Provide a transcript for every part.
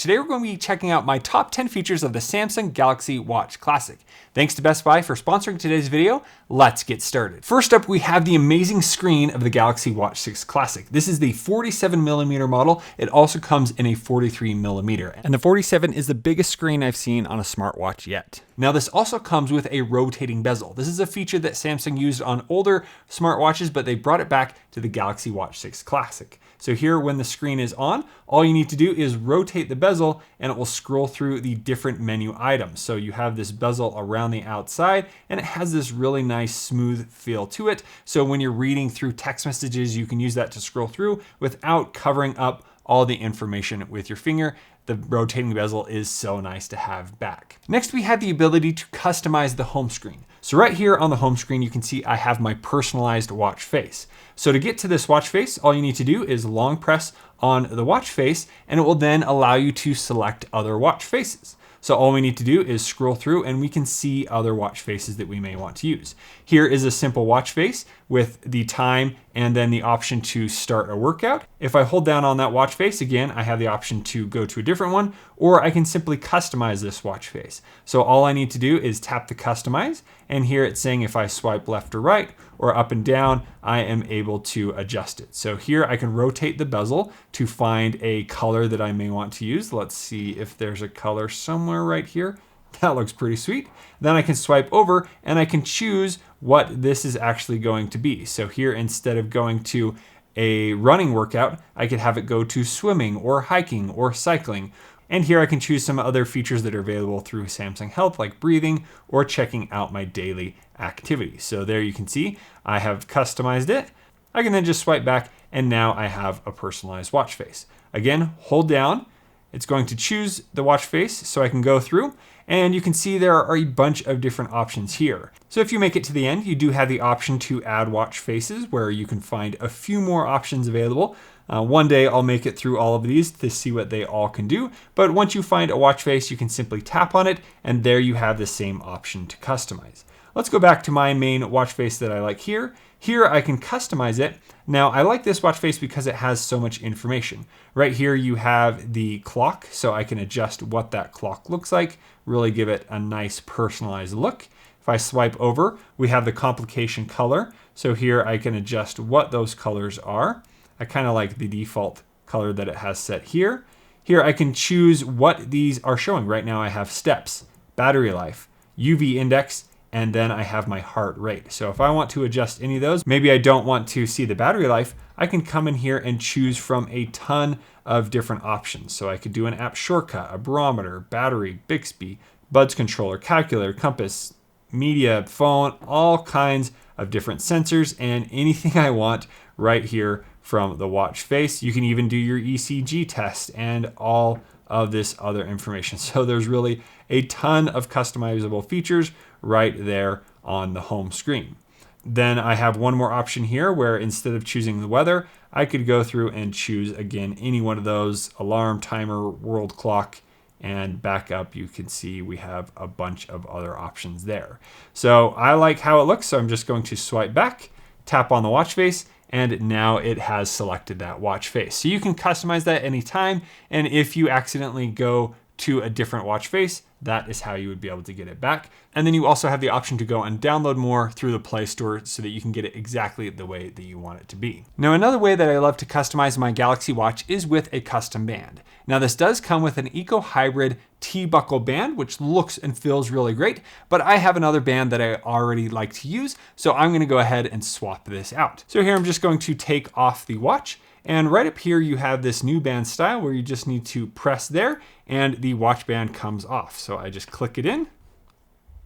Today we're going to be checking out my top 10 features of the Samsung Galaxy Watch Classic. Thanks to Best Buy for sponsoring today's video. Let's get started. First up, we have the amazing screen of the Galaxy Watch 6 Classic. This is the 47mm model. It also comes in a 43mm, and the 47 is the biggest screen I've seen on a smartwatch yet. Now this also comes with a rotating bezel. This is a feature that Samsung used on older smartwatches, but they brought it back to the Galaxy Watch 6 Classic. So here, when the screen is on, all you need to do is rotate the bezel and it will scroll through the different menu items. So you have this bezel around the outside and it has this really nice smooth feel to it. So when you're reading through text messages, you can use that to scroll through without covering up all the information with your finger. The rotating bezel is so nice to have back. Next, we have the ability to customize the home screen. So right here on the home screen, you can see I have my personalized watch face. So to get to this watch face, all you need to do is long press on the watch face and it will then allow you to select other watch faces. So all we need to do is scroll through and we can see other watch faces that we may want to use. Here is a simple watch face with the time and then the option to start a workout. If I hold down on that watch face, again, I have the option to go to a different one, or I can simply customize this watch face. So all I need to do is tap the customize, and here it's saying if I swipe left or right or up and down, I am able to adjust it. So here I can rotate the bezel to find a color that I may want to use. Let's see if there's a color somewhere right here. That looks pretty sweet. Then I can swipe over and I can choose what this is actually going to be. So here, instead of going to a running workout, I could have it go to swimming or hiking or cycling. And here I can choose some other features that are available through Samsung Health, like breathing or checking out my daily activities. So there you can see I have customized it. I can then just swipe back and now I have a personalized watch face. Again, hold down. It's going to choose the watch face so I can go through, and you can see there are a bunch of different options here. So if you make it to the end, you do have the option to add watch faces where you can find a few more options available. One day I'll make it through all of these to see what they all can do. But once you find a watch face, you can simply tap on it and there you have the same option to customize. Let's go back to my main watch face that I like here. Here I can customize it. Now I like this watch face because it has so much information. Right here you have the clock, so I can adjust what that clock looks like, really give it a nice personalized look. If I swipe over, we have the complication color. So here I can adjust what those colors are. I kind of like the default color that it has set here. Here I can choose what these are showing. Right now I have steps, battery life, UV index, and then I have my heart rate. So if I want to adjust any of those, maybe I don't want to see the battery life, I can come in here and choose from a ton of different options. So I could do an app shortcut, a barometer, battery, Bixby, buds controller, calculator, compass, media, phone, all kinds of different sensors and anything I want right here from the watch face. You can even do your ECG test and all of this other information. So there's really a ton of customizable features right there on the home screen. Then I have one more option here where instead of choosing the weather, I could go through and choose again any one of those: alarm, timer, world clock, and back up you can see we have a bunch of other options there. So I like how it looks, so I'm just going to swipe back, tap on the watch face, and now it has selected that watch face. So you can customize that anytime, and if you accidentally go to a different watch face, that is how you would be able to get it back. And then you also have the option to go and download more through the Play Store so that you can get it exactly the way that you want it to be. Now, another way that I love to customize my Galaxy Watch is with a custom band. Now, this does come with an Eco Hybrid T-buckle band, which looks and feels really great, but I have another band that I already like to use, so I'm gonna go ahead and swap this out. So here I'm just going to take off the watch, and right up here you have this new band style where you just need to press there and the watch band comes off. So I just click it in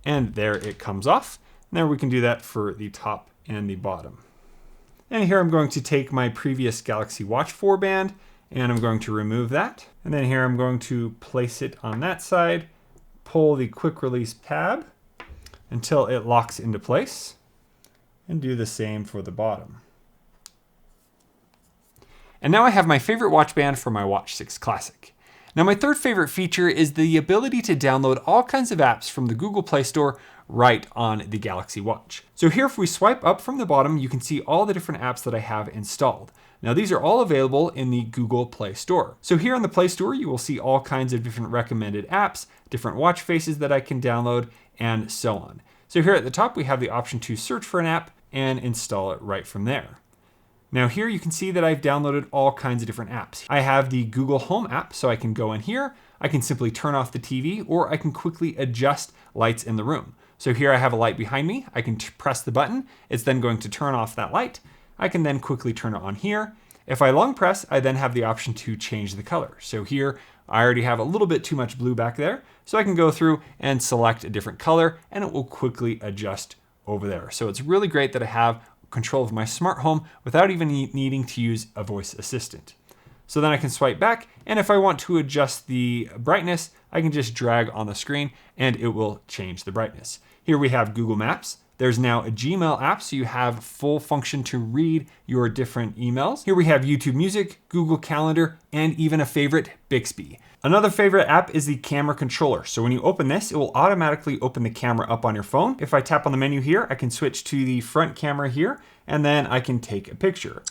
and there it comes off. And there we can do that for the top and the bottom. And here I'm going to take my previous Galaxy Watch 4 band and I'm going to remove that. And then here I'm going to place it on that side, pull the quick release tab until it locks into place, and do the same for the bottom. And now I have my favorite watch band for my Watch 6 Classic. Now my third favorite feature is the ability to download all kinds of apps from the Google Play Store right on the Galaxy Watch. So here, if we swipe up from the bottom, you can see all the different apps that I have installed. Now these are all available in the Google Play Store. So here in the Play Store, you will see all kinds of different recommended apps, different watch faces that I can download, and so on. So here at the top, we have the option to search for an app and install it right from there. Now here you can see that I've downloaded all kinds of different apps. I have the Google Home app, so I can go in here, I can simply turn off the TV, or I can quickly adjust lights in the room. So here I have a light behind me, I can press the button, it's then going to turn off that light. I can then quickly turn it on here. If I long press, I then have the option to change the color. So here, I already have a little bit too much blue back there, so I can go through and select a different color, and it will quickly adjust over there. So it's really great that I have control of my smart home without even needing to use a voice assistant. So then I can swipe back, and if I want to adjust the brightness, I can just drag on the screen and it will change the brightness. Here we have Google Maps. There's now a Gmail app, so you have full function to read your different emails. Here we have YouTube Music, Google Calendar, and even a favorite, Bixby. Another favorite app is the camera controller. So when you open this, it will automatically open the camera up on your phone. If I tap on the menu here, I can switch to the front camera here, and then I can take a picture.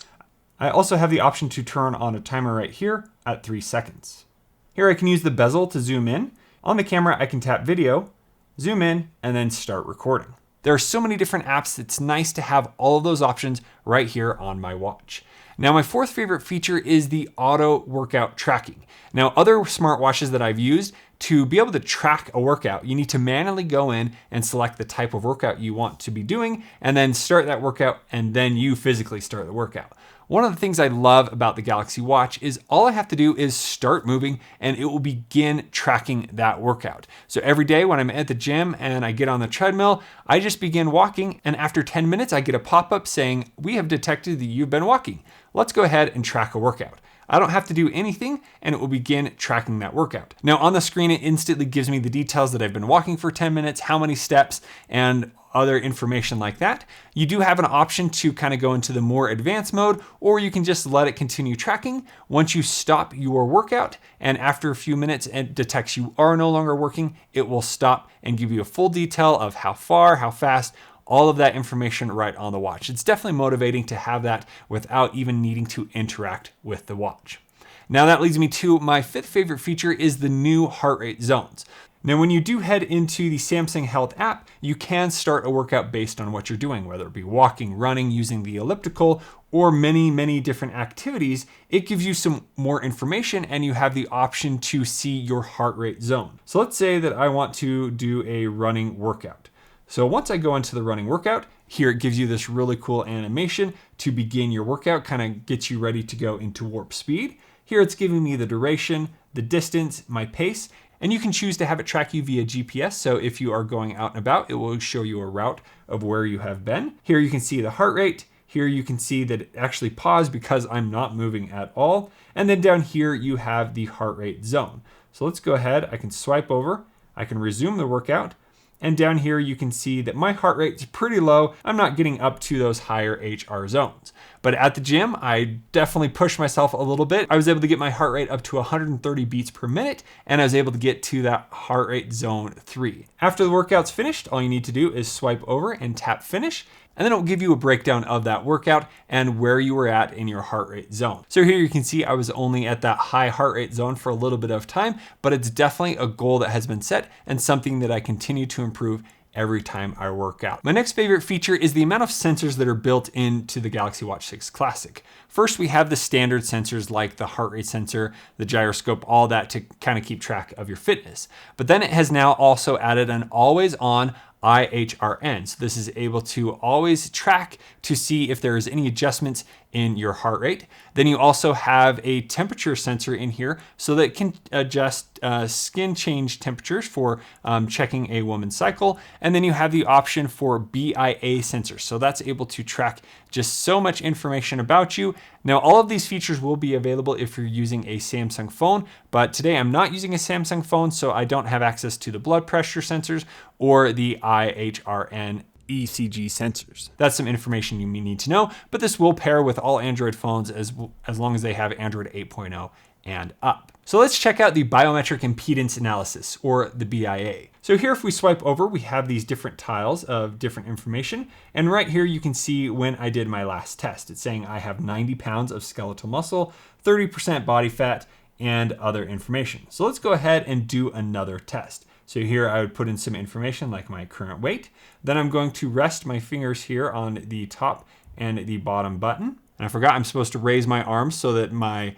I also have the option to turn on a timer right here at 3 seconds. Here I can use the bezel to zoom in. On the camera, I can tap video, zoom in, and then start recording. There are so many different apps, it's nice to have all of those options right here on my watch. Now my fourth favorite feature is the auto workout tracking. Now other smartwatches that I've used, to be able to track a workout, you need to manually go in and select the type of workout you want to be doing, and then start that workout, and then you physically start the workout. One of the things I love about the Galaxy Watch is all I have to do is start moving and it will begin tracking that workout. So every day when I'm at the gym and I get on the treadmill, I just begin walking, and after 10 minutes, I get a pop-up saying, "We have detected that you've been walking. Let's go ahead and track a workout." I don't have to do anything and it will begin tracking that workout. Now on the screen, it instantly gives me the details that I've been walking for 10 minutes, how many steps, and other information like that. You do have an option to kind of go into the more advanced mode, or you can just let it continue tracking. Once you stop your workout and after a few minutes it detects you are no longer working, it will stop and give you a full detail of how far, how fast, all of that information right on the watch. It's definitely motivating to have that without even needing to interact with the watch. Now that leads me to my fifth favorite feature is the new heart rate zones. Now, when you do head into the Samsung Health app, you can start a workout based on what you're doing, whether it be walking, running, using the elliptical, or many different activities. It gives you some more information and you have the option to see your heart rate zone. So let's say that I want to do a running workout. So once I go into the running workout, here it gives you this really cool animation to begin your workout, kind of gets you ready to go into warp speed. Here it's giving me the duration, the distance, my pace, and you can choose to have it track you via GPS. So if you are going out and about, it will show you a route of where you have been. Here you can see the heart rate. Here you can see that it actually paused because I'm not moving at all. And then down here you have the heart rate zone. So let's go ahead, I can swipe over, I can resume the workout. And down here you can see that my heart rate is pretty low. I'm not getting up to those higher HR zones. But at the gym, I definitely pushed myself a little bit. I was able to get my heart rate up to 130 beats per minute, and I was able to get to that heart rate zone 3. After the workout's finished, all you need to do is swipe over and tap finish, and then it will give you a breakdown of that workout and where you were at in your heart rate zone. So here you can see I was only at that high heart rate zone for a little bit of time, but it's definitely a goal that has been set and something that I continue to improve every time I work out. My next favorite feature is the amount of sensors that are built into the Galaxy Watch 6 Classic. First, we have the standard sensors like the heart rate sensor, the gyroscope, all that to kind of keep track of your fitness. But then it has now also added an always on IHRN. So this is able to always track to see if there is any adjustments in your heart rate. Then you also have a temperature sensor in here so that it can adjust skin change temperatures for checking a woman's cycle. And then you have the option for BIA sensors. So that's able to track just so much information about you. Now, all of these features will be available if you're using a Samsung phone, but today I'm not using a Samsung phone, so I don't have access to the blood pressure sensors or the IHRN ECG sensors. That's some information you may need to know, but this will pair with all Android phones as long as they have Android 8.0 and up. So let's check out the biometric impedance analysis, or the BIA. So here, if we swipe over, we have these different tiles of different information. And right here, you can see when I did my last test. It's saying I have 90 pounds of skeletal muscle, 30% body fat, and other information. So let's go ahead and do another test. So here I would put in some information like my current weight. Then I'm going to rest my fingers here on the top and the bottom button. And I forgot I'm supposed to raise my arms so that my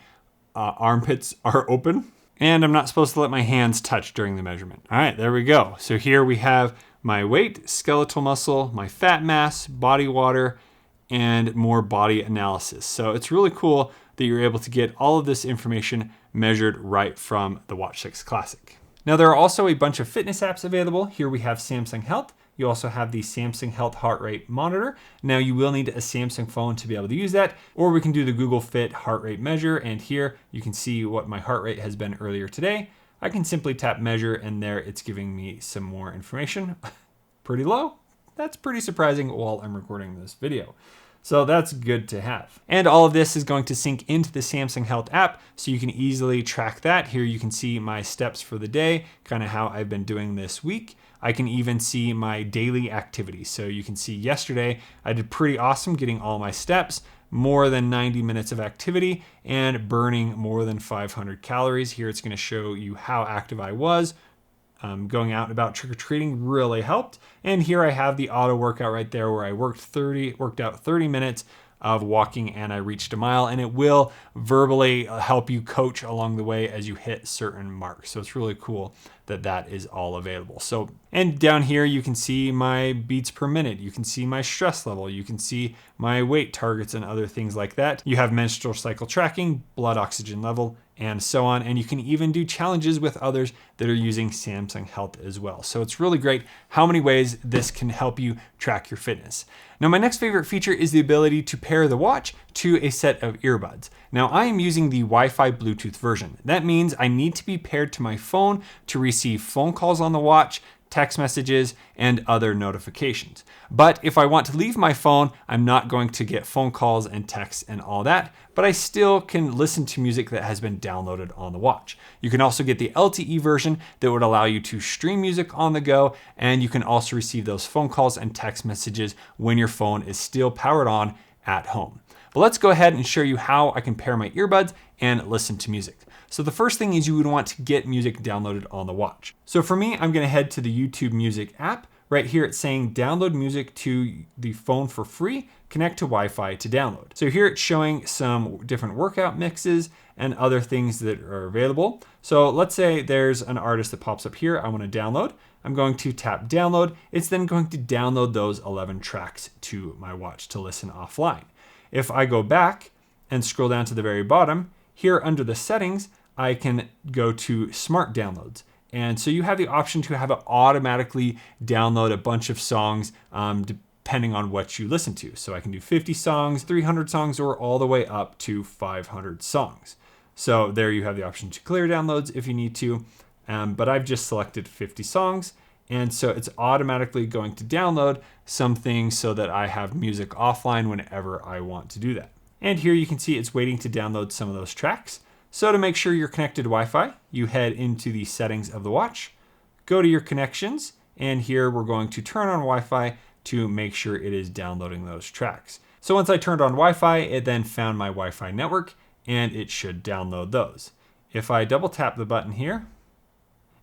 armpits are open. And I'm not supposed to let my hands touch during the measurement. All right, there we go. So here we have my weight, skeletal muscle, my fat mass, body water, and more body analysis. So it's really cool that you're able to get all of this information measured right from the Watch 6 Classic. Now, there are also a bunch of fitness apps available. Here we have Samsung Health. You also have the Samsung Health Heart Rate Monitor. Now, you will need a Samsung phone to be able to use that, or we can do the Google Fit heart rate measure. And here you can see what my heart rate has been earlier today. I can simply tap measure, and there it's giving me some more information. Pretty low. That's pretty surprising while I'm recording this video. So that's good to have. And all of this is going to sync into the Samsung Health app, so you can easily track that. Here you can see my steps for the day, kind of how I've been doing this week. I can even see my daily activity. So you can see yesterday I did pretty awesome getting all my steps, more than 90 minutes of activity, and burning more than 500 calories. Here it's going to show you how active I was. Going out and about trick-or-treating really helped. And here I have the auto workout right there where I worked out 30 minutes of walking and I reached a mile, and it will verbally help you coach along the way as you hit certain marks. So it's really cool that that is all available. So, and down here you can see my beats per minute. You can see my stress level. You can see my weight targets and other things like that. You have menstrual cycle tracking, blood oxygen level, and so on. And you can even do challenges with others that are using Samsung Health as well. So it's really great how many ways this can help you track your fitness. Now, my next favorite feature is the ability to pair the watch to a set of earbuds. Now, I am using the Wi-Fi Bluetooth version. That means I need to be paired to my phone to receive phone calls on the watch, text messages, and other notifications. But if I want to leave my phone, I'm not going to get phone calls and texts and all that, but I still can listen to music that has been downloaded on the watch. You can also get the LTE version that would allow you to stream music on the go, and you can also receive those phone calls and text messages when your phone is still powered on at home. But let's go ahead and show you how I can pair my earbuds and listen to music. So the first thing is you would want to get music downloaded on the watch. So for me, I'm going to head to the YouTube Music app. Right here it's saying download music to the phone for free, connect to Wi-Fi to download. So here it's showing some different workout mixes and other things that are available. So let's say there's an artist that pops up here I want to download. I'm going to tap download. It's then going to download those 11 tracks to my watch to listen offline. If I go back and scroll down to the very bottom, here under the settings, I can go to smart downloads. And so you have the option to have it automatically download a bunch of songs depending on what you listen to. So I can do 50 songs, 300 songs, or all the way up to 500 songs. So there you have the option to clear downloads if you need to, but I've just selected 50 songs. And so it's automatically going to download some things so that I have music offline whenever I want to do that. And here you can see it's waiting to download some of those tracks. So to make sure you're connected to Wi-Fi, you head into the settings of the watch, go to your connections, and here we're going to turn on Wi-Fi to make sure it is downloading those tracks. So once I turned on Wi-Fi, it then found my Wi-Fi network, and it should download those. If I double tap the button here,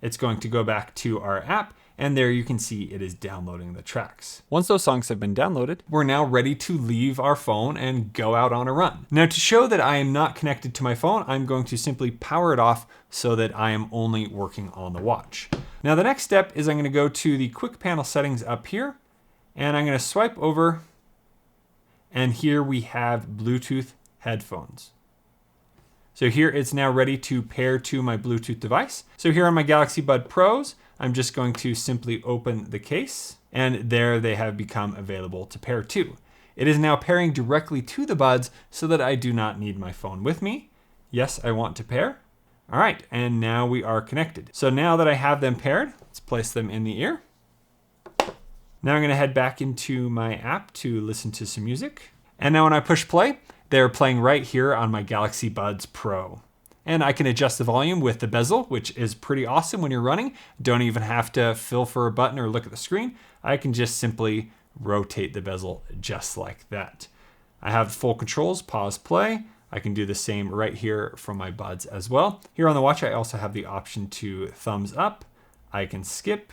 it's going to go back to our app, and there you can see it is downloading the tracks. Once those songs have been downloaded, we're now ready to leave our phone and go out on a run. Now, to show that I am not connected to my phone, I'm going to simply power it off so that I am only working on the watch. Now, the next step is I'm going to go to the quick panel settings up here, and I'm going to swipe over, and here we have Bluetooth headphones. So here it's now ready to pair to my Bluetooth device. So here on my Galaxy Bud Pros, I'm just going to simply open the case, and there they have become available to pair to. It is now pairing directly to the buds so that I do not need my phone with me. Yes, I want to pair. All right, and now we are connected. So now that I have them paired, let's place them in the ear. Now I'm gonna head back into my app to listen to some music. And now when I push play, they're playing right here on my Galaxy Buds Pro. and I can adjust the volume with the bezel, which is pretty awesome when you're running. Don't even have to feel for a button or look at the screen. I can just simply rotate the bezel just like that. I have full controls, pause, play. I can do the same right here from my buds as well. Here on the watch, I also have the option to thumbs up. I can skip,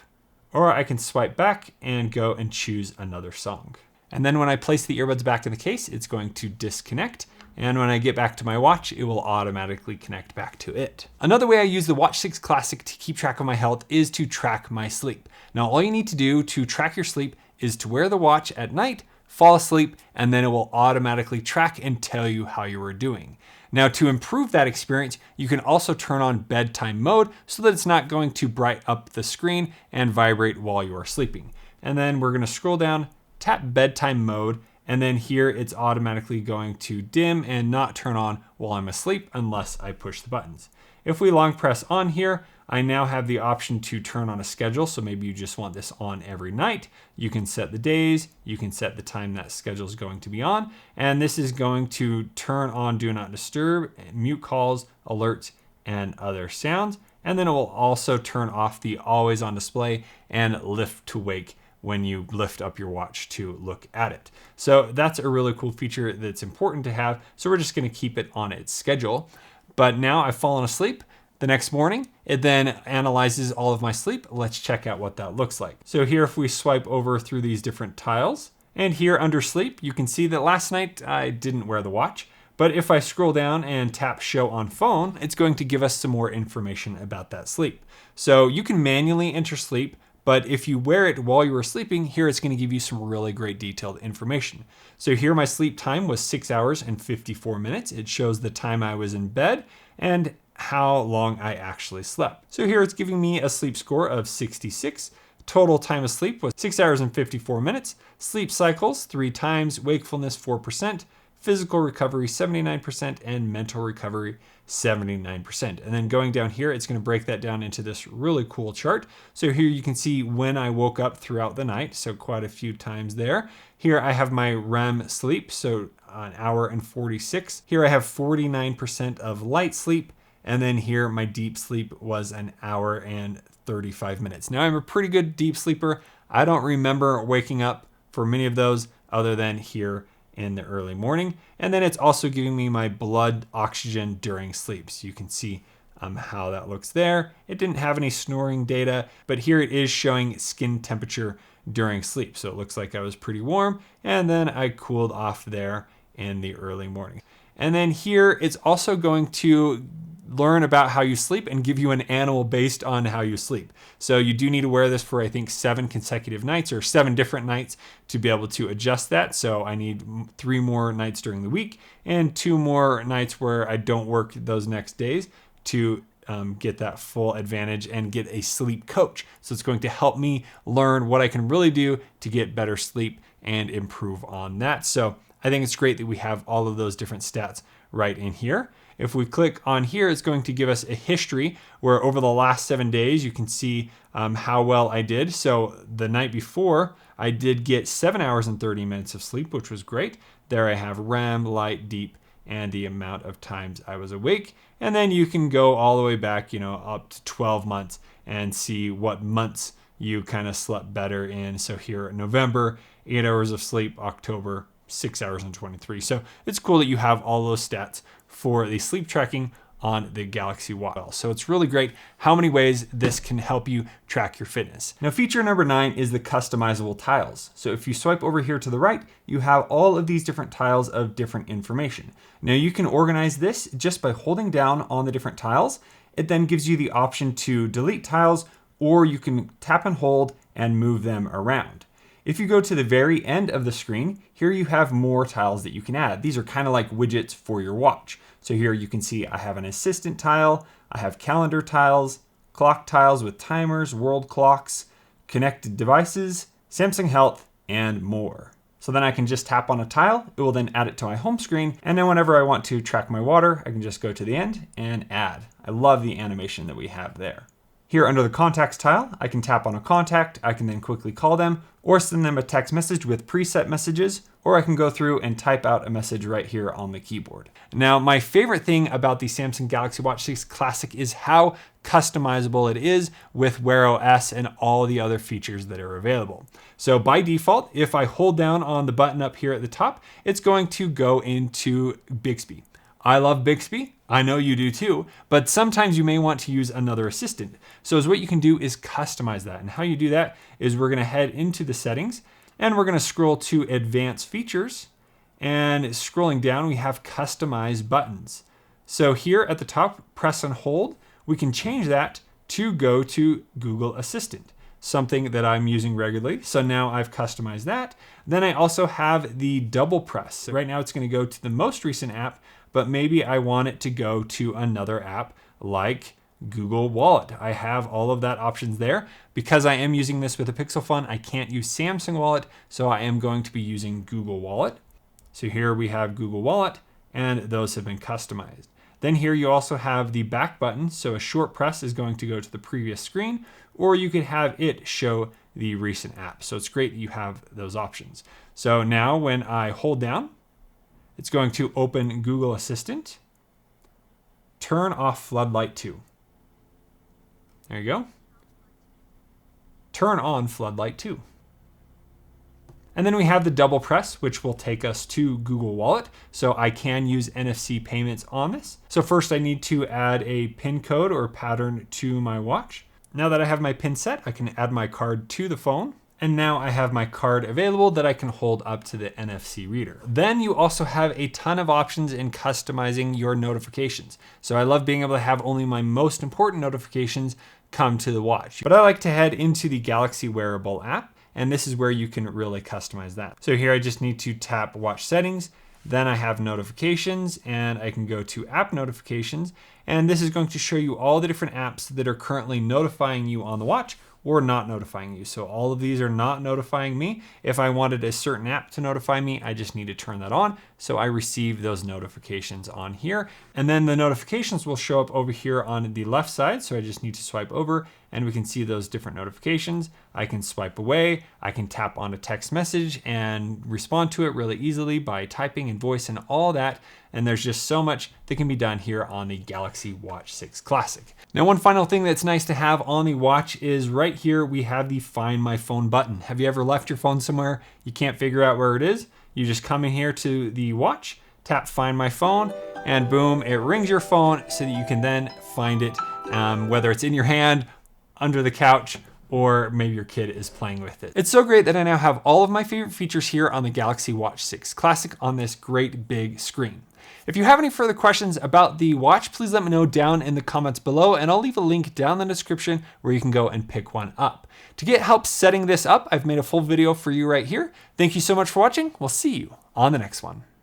or I can swipe back and go and choose another song. And then when I place the earbuds back in the case, it's going to disconnect. And when I get back to my watch, it will automatically connect back to it. Another way I use the Watch 6 Classic to keep track of my health is to track my sleep. Now, all you need to do to track your sleep is to wear the watch at night, fall asleep, and then it will automatically track and tell you how you were doing. Now, to improve that experience, you can also turn on bedtime mode so that it's not going to bright up the screen and vibrate while you are sleeping. And then we're going to scroll down, tap bedtime mode, and then here it's automatically going to dim and not turn on while I'm asleep unless I push the buttons. If we long press on here, I now have the option to turn on a schedule. So maybe you just want this on every night. You can set the days, you can set the time that schedule is going to be on, and this is going to turn on do not disturb, mute calls, alerts, and other sounds. And then it will also turn off the always on display and lift to wake when you lift up your watch to look at it. So that's a really cool feature that's important to have. So we're just going to keep it on its schedule. But now I've fallen asleep. The next morning, it then analyzes all of my sleep. Let's check out what that looks like. So here, if we swipe over through these different tiles, and here under sleep, you can see that last night I didn't wear the watch. But if I scroll down and tap show on phone, it's going to give us some more information about that sleep. So you can manually enter sleep, but if you wear it while you were sleeping, here it's going to give you some really great detailed information. So here my sleep time was 6 hours and 54 minutes. It shows the time I was in bed and how long I actually slept. So here it's giving me a sleep score of 66. Total time of sleep was 6 hours and 54 minutes. Sleep cycles 3 times, wakefulness 4%, physical recovery 79%, and mental recovery 79%. And then going down here, it's going to break that down into this really cool chart. So here you can see when I woke up throughout the night, so quite a few times there. Here I have my REM sleep, so an hour and 46. Here I have 49% of light sleep, and then here my deep sleep was an hour and 35 minutes. Now I'm a pretty good deep sleeper. I don't remember waking up for many of those other than here in the early morning. And then it's also giving me my blood oxygen during sleep. So you can see how that looks there. It didn't have any snoring data, but here it is showing skin temperature during sleep. So it looks like I was pretty warm, and then I cooled off there in the early morning. And then here it's also going to learn about how you sleep and give you an animal based on how you sleep. So you do need to wear this for, I think, 7 consecutive nights or 7 different nights to be able to adjust that. So I need 3 more nights during the week and 2 more nights where I don't work those next days to get that full advantage and get a sleep coach. So it's going to help me learn what I can really do to get better sleep and improve on that. So I think it's great that we have all of those different stats right in here. If we click on here, it's going to give us a history where over the last 7 days, you can see how well I did. So the night before, I did get 7 hours and 30 minutes of sleep, which was great. There I have REM, light, deep, and the amount of times I was awake. And then you can go all the way back, up to 12 months and see what months you kind of slept better in. So here in November, 8 hours of sleep, October, 6 hours and 23. So it's cool that you have all those stats for the sleep tracking on the Galaxy Watch. So it's really great how many ways this can help you track your fitness. Now, feature number 9 is the customizable tiles. So if you swipe over here to the right, you have all of these different tiles of different information. Now you can organize this just by holding down on the different tiles. It then gives you the option to delete tiles, or you can tap and hold and move them around. If you go to the very end of the screen, here you have more tiles that you can add. These are kind of like widgets for your watch. So here you can see I have an assistant tile, I have calendar tiles, clock tiles with timers, world clocks, connected devices, Samsung Health, and more. So then I can just tap on a tile, it will then add it to my home screen, and then whenever I want to track my water, I can just go to the end and add. I love the animation that we have there. Here under the contacts tile, I can tap on a contact, I can then quickly call them or send them a text message with preset messages, or I can go through and type out a message right here on the keyboard. Now, my favorite thing about the Samsung Galaxy Watch 6 Classic is how customizable it is with Wear OS and all the other features that are available. So by default, if I hold down on the button up here at the top, it's going to go into Bixby. I love Bixby. I know you do too, but sometimes you may want to use another assistant. So what you can do is customize that. And how you do that is we're gonna head into the settings and we're gonna scroll to advanced features, and scrolling down, we have customize buttons. So here at the top, press and hold, we can change that to go to Google Assistant, something that I'm using regularly. So now I've customized that. Then I also have the double press. Right now it's gonna go to the most recent app, but maybe I want it to go to another app like Google Wallet. I have all of that options there. Because I am using this with a Pixel phone, I can't use Samsung Wallet, so I am going to be using Google Wallet. So here we have Google Wallet, and those have been customized. Then here you also have the back button, so a short press is going to go to the previous screen, or you could have it show the recent app. So it's great that you have those options. So now when I hold down, it's going to open Google Assistant, turn off floodlight 2. There you go. Turn on floodlight 2. And then we have the double press, which will take us to Google Wallet. So I can use NFC payments on this. So first I need to add a PIN code or pattern to my watch. Now that I have my PIN set, I can add my card to the phone. And now I have my card available that I can hold up to the NFC reader. Then you also have a ton of options in customizing your notifications. So I love being able to have only my most important notifications come to the watch. But I like to head into the Galaxy Wearable app, and this is where you can really customize that. So here I just need to tap watch settings. Then I have notifications, and I can go to app notifications. And this is going to show you all the different apps that are currently notifying you on the watch or not notifying you. So all of these are not notifying me. If I wanted a certain app to notify me, I just need to turn that on. So I receive those notifications on here. And then the notifications will show up over here on the left side. So I just need to swipe over and we can see those different notifications. I can swipe away. I can tap on a text message and respond to it really easily by typing and voice and all that. And there's just so much that can be done here on the Galaxy Watch 6 Classic. Now, one final thing that's nice to have on the watch is right here, we have the Find My Phone button. Have you ever left your phone somewhere, you can't figure out where it is? You just come in here to the watch, tap Find My Phone, and boom, it rings your phone so that you can then find it, whether it's in your hand, under the couch, or maybe your kid is playing with it. It's so great that I now have all of my favorite features here on the Galaxy Watch 6 Classic on this great big screen. If you have any further questions about the watch, please let me know down in the comments below, and I'll leave a link down in the description where you can go and pick one up. To get help setting this up, I've made a full video for you right here. Thank you so much for watching. We'll see you on the next one.